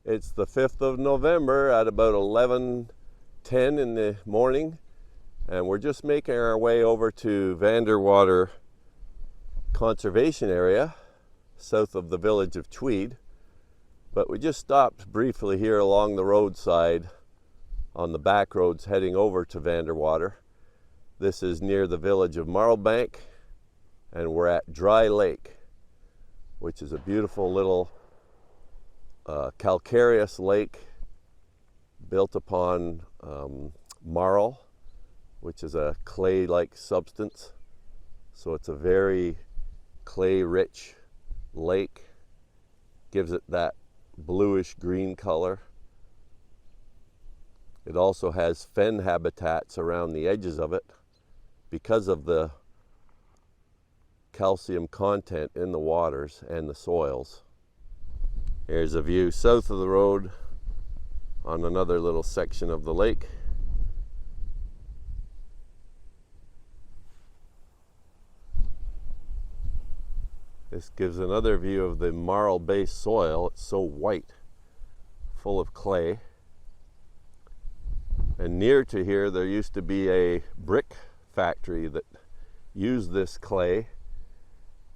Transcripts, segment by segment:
It's the 5th of November at about 11:10 in the morning, and we're just making our way over to Vanderwater Conservation area, south of the village of Tweed. But we just stopped briefly here along the roadside on the back roads heading over to Vanderwater. This is near the village of Marlbank, and we're at Dry Lake, which is a beautiful little calcareous lake built upon marl, which is a clay-like substance. So it's a very clay-rich lake, gives it that bluish green color. It also has fen habitats around the edges of it because of the calcium content in the waters and the soils. Here's a view south of the road on another little section of the lake. This gives another view of the marl-based soil. It's so white, full of clay. And near to here, there used to be a brick factory that used this clay,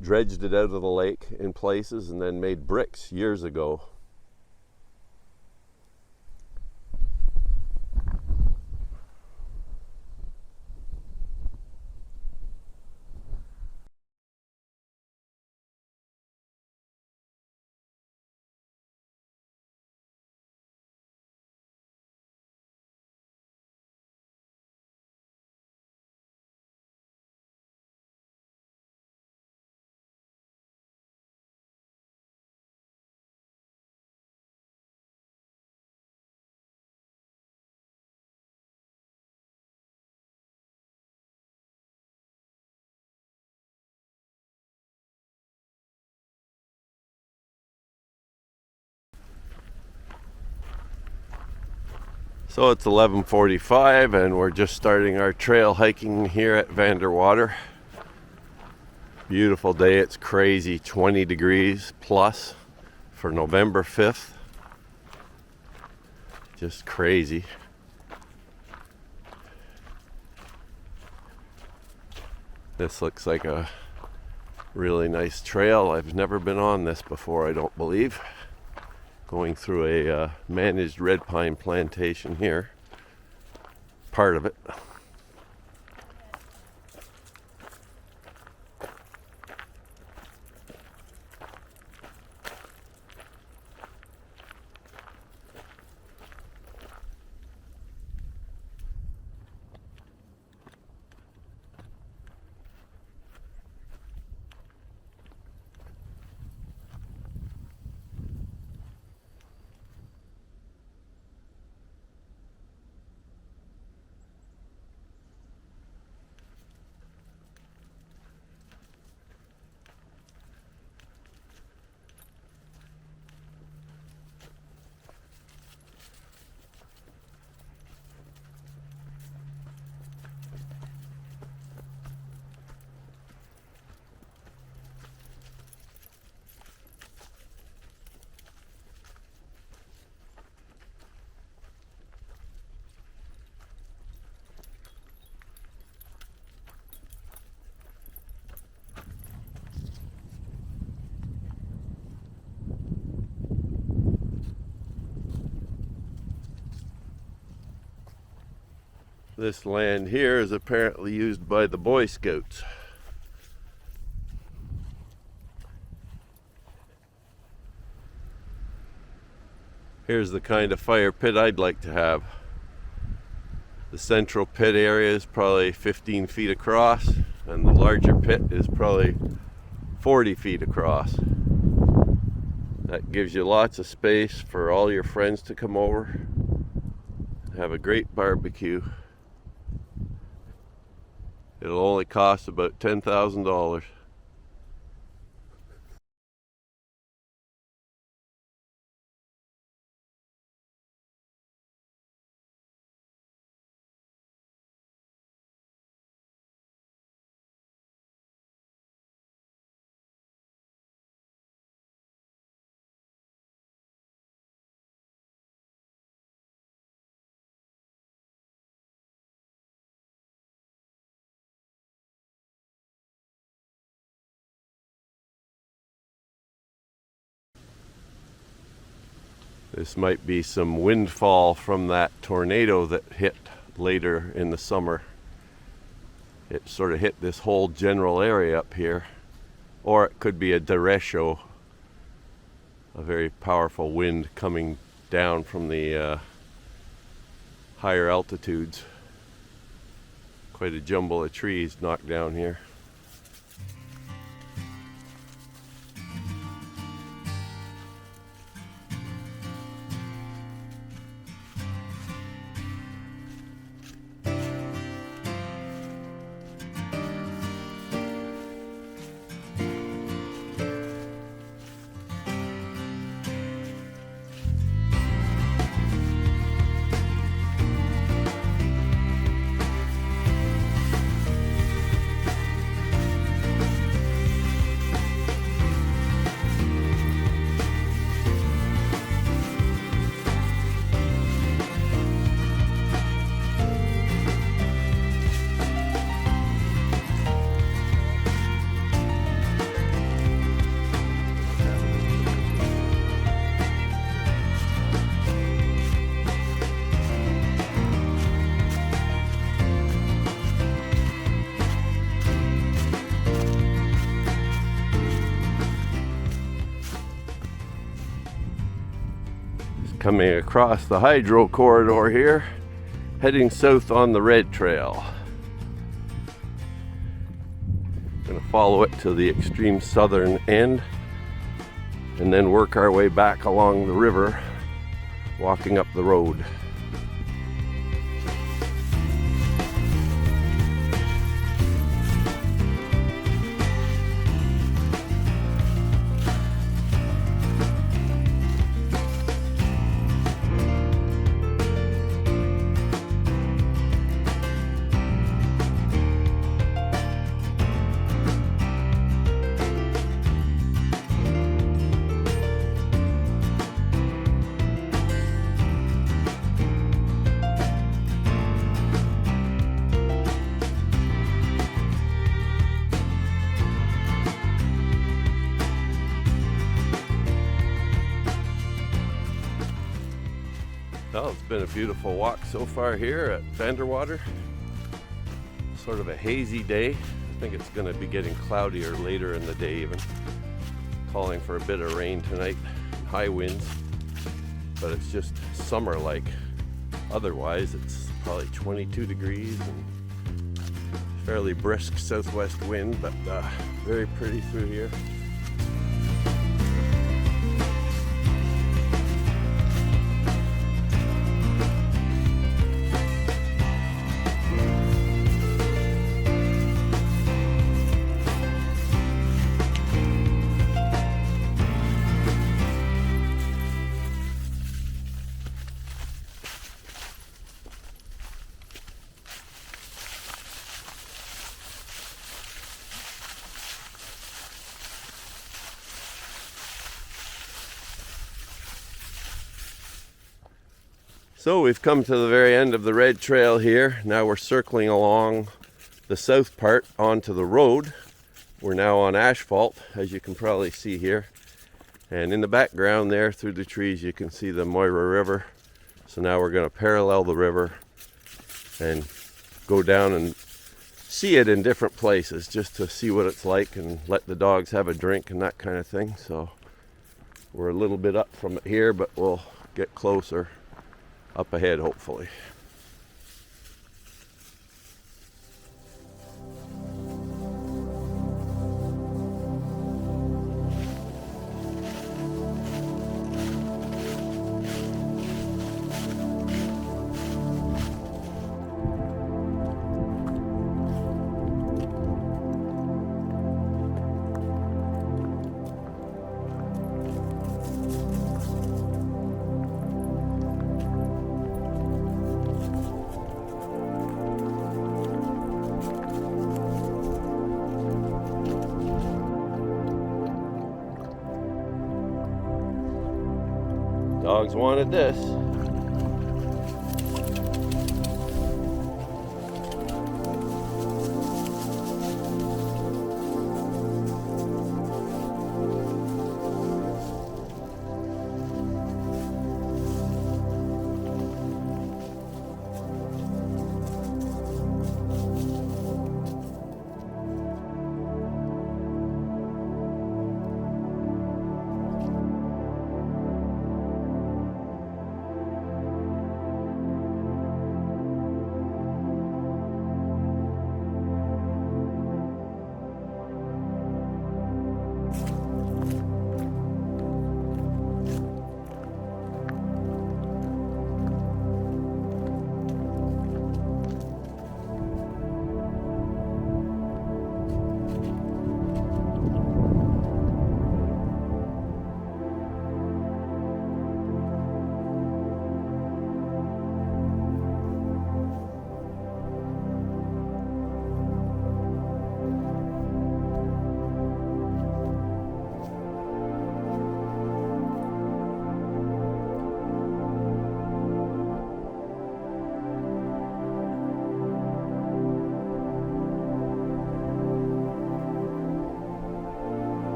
dredged it out of the lake in places, and then made bricks years ago. So it's 11:45 and we're just starting our trail hiking here at Vanderwater. Beautiful day. It's crazy, 20 degrees plus for November 5th. Just crazy. This looks like a really nice trail. I've never been on this before, I don't believe. Going through a managed red pine plantation here, part of it. This land here is apparently used by the Boy Scouts. Here's the kind of fire pit I'd like to have. The central pit area is probably 15 feet across, and the larger pit is probably 40 feet across. That gives you lots of space for all your friends to come over and have a great barbecue. It'll only cost about $10,000. This might be some windfall from that tornado that hit later in the summer. It sort of hit this whole general area up here. Or it could be a derecho, a very powerful wind coming down from the higher altitudes. Quite a jumble of trees knocked down here. Coming across the hydro corridor here, heading south on the red trail. Gonna follow it to the extreme southern end and then work our way back along the river, walking up the road. Well, it's been a beautiful walk so far here at Vanderwater. Sort of a hazy day. I think it's going to be getting cloudier later in the day even. Calling for a bit of rain tonight, high winds, but it's just summer-like. Otherwise, it's probably 22 degrees and fairly brisk southwest wind, but very pretty through here. So we've come to the very end of the red trail here. Now we're circling along the south part onto the road. We're now on asphalt, as you can probably see here. And in the background there, through the trees, you can see the Moira River. So now we're going to parallel the river and go down and see it in different places, just to see what it's like and let the dogs have a drink and that kind of thing. So we're a little bit up from it here, but we'll get closer up ahead, hopefully. Dogs wanted this.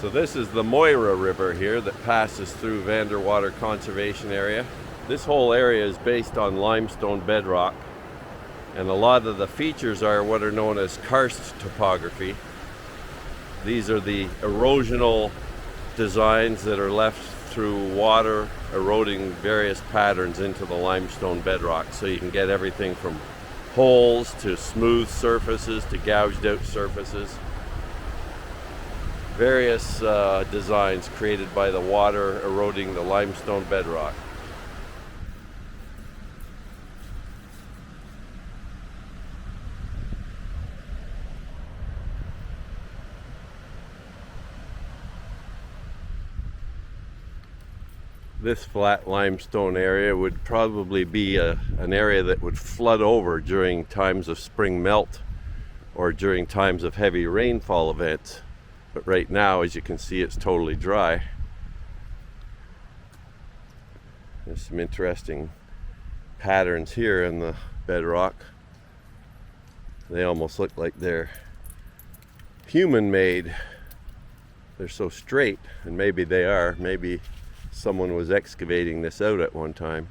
So this is the Moira River here that passes through Vanderwater Conservation Area. This whole area is based on limestone bedrock, and a lot of the features are what are known as karst topography. These are the erosional designs that are left through water eroding various patterns into the limestone bedrock. So you can get everything from holes to smooth surfaces to gouged out surfaces. Various designs created by the water eroding the limestone bedrock. This flat limestone area would probably be an area that would flood over during times of spring melt or during times of heavy rainfall events. But right now, as you can see, it's totally dry. There's some interesting patterns here in the bedrock. They almost look like they're human-made. They're so straight, and maybe they are. Maybe someone was excavating this out at one time.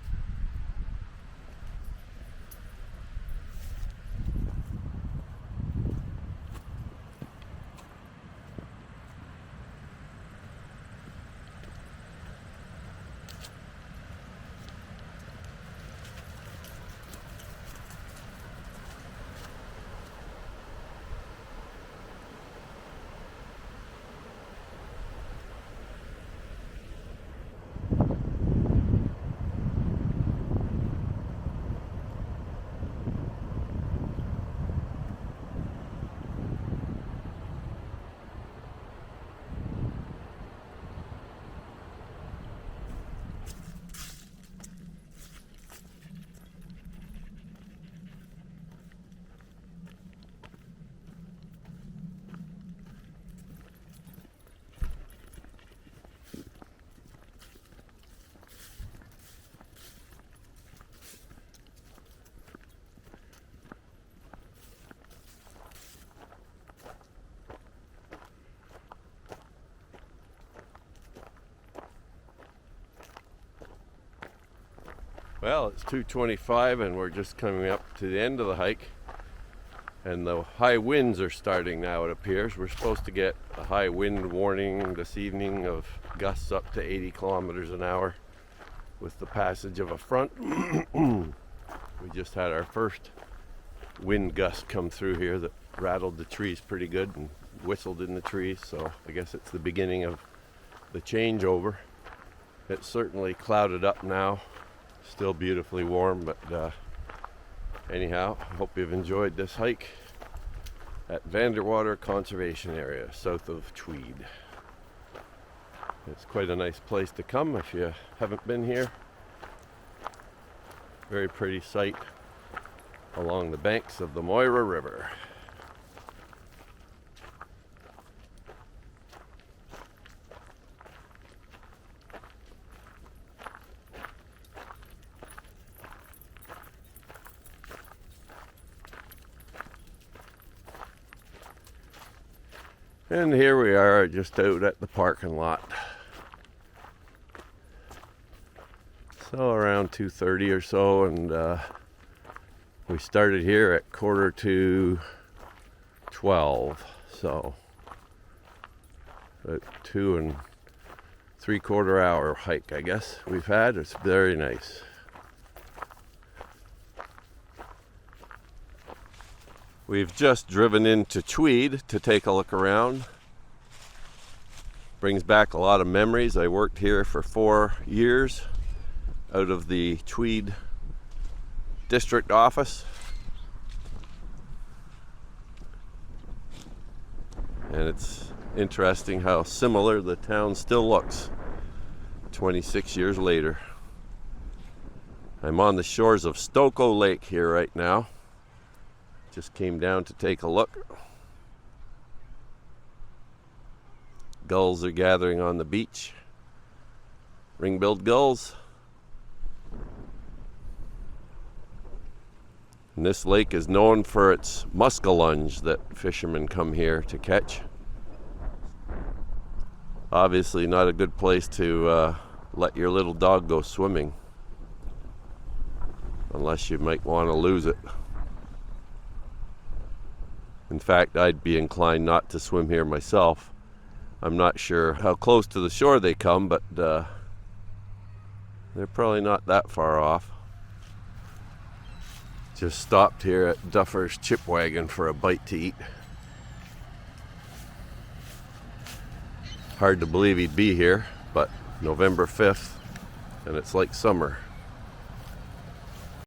Well, it's 2:25 and we're just coming up to the end of the hike, and the high winds are starting now, it appears. We're supposed to get a high wind warning this evening of gusts up to 80 kilometers an hour with the passage of a front. We just had our first wind gust come through here that rattled the trees pretty good and whistled in the trees, so I guess it's the beginning of the changeover. It's certainly clouded up now. Still beautifully warm, but anyhow, I hope you've enjoyed this hike at Vanderwater Conservation Area, south of Tweed. It's quite a nice place to come if you haven't been here. Very pretty sight along the banks of the Moira River. And here we are just out at the parking lot. So around 2:30 or so, and we started here at 11:45. So about 2 3/4 hour hike, I guess we've had. It's very nice. We've just driven into Tweed to take a look around. Brings back a lot of memories. I worked here for 4 years out of the Tweed district office. And it's interesting how similar the town still looks 26 years later. I'm on the shores of Stokoe Lake here right now. Just came down to take a look. Gulls are gathering on the beach. Ring-billed gulls. And this lake is known for its muskellunge that fishermen come here to catch. Obviously not a good place to let your little dog go swimming, unless you might want to lose it. In fact, I'd be inclined not to swim here myself. I'm not sure how close to the shore they come, but they're probably not that far off. Just stopped here at Duffer's Chip Wagon for a bite to eat. Hard to believe he'd be here, but November 5th, and it's like summer.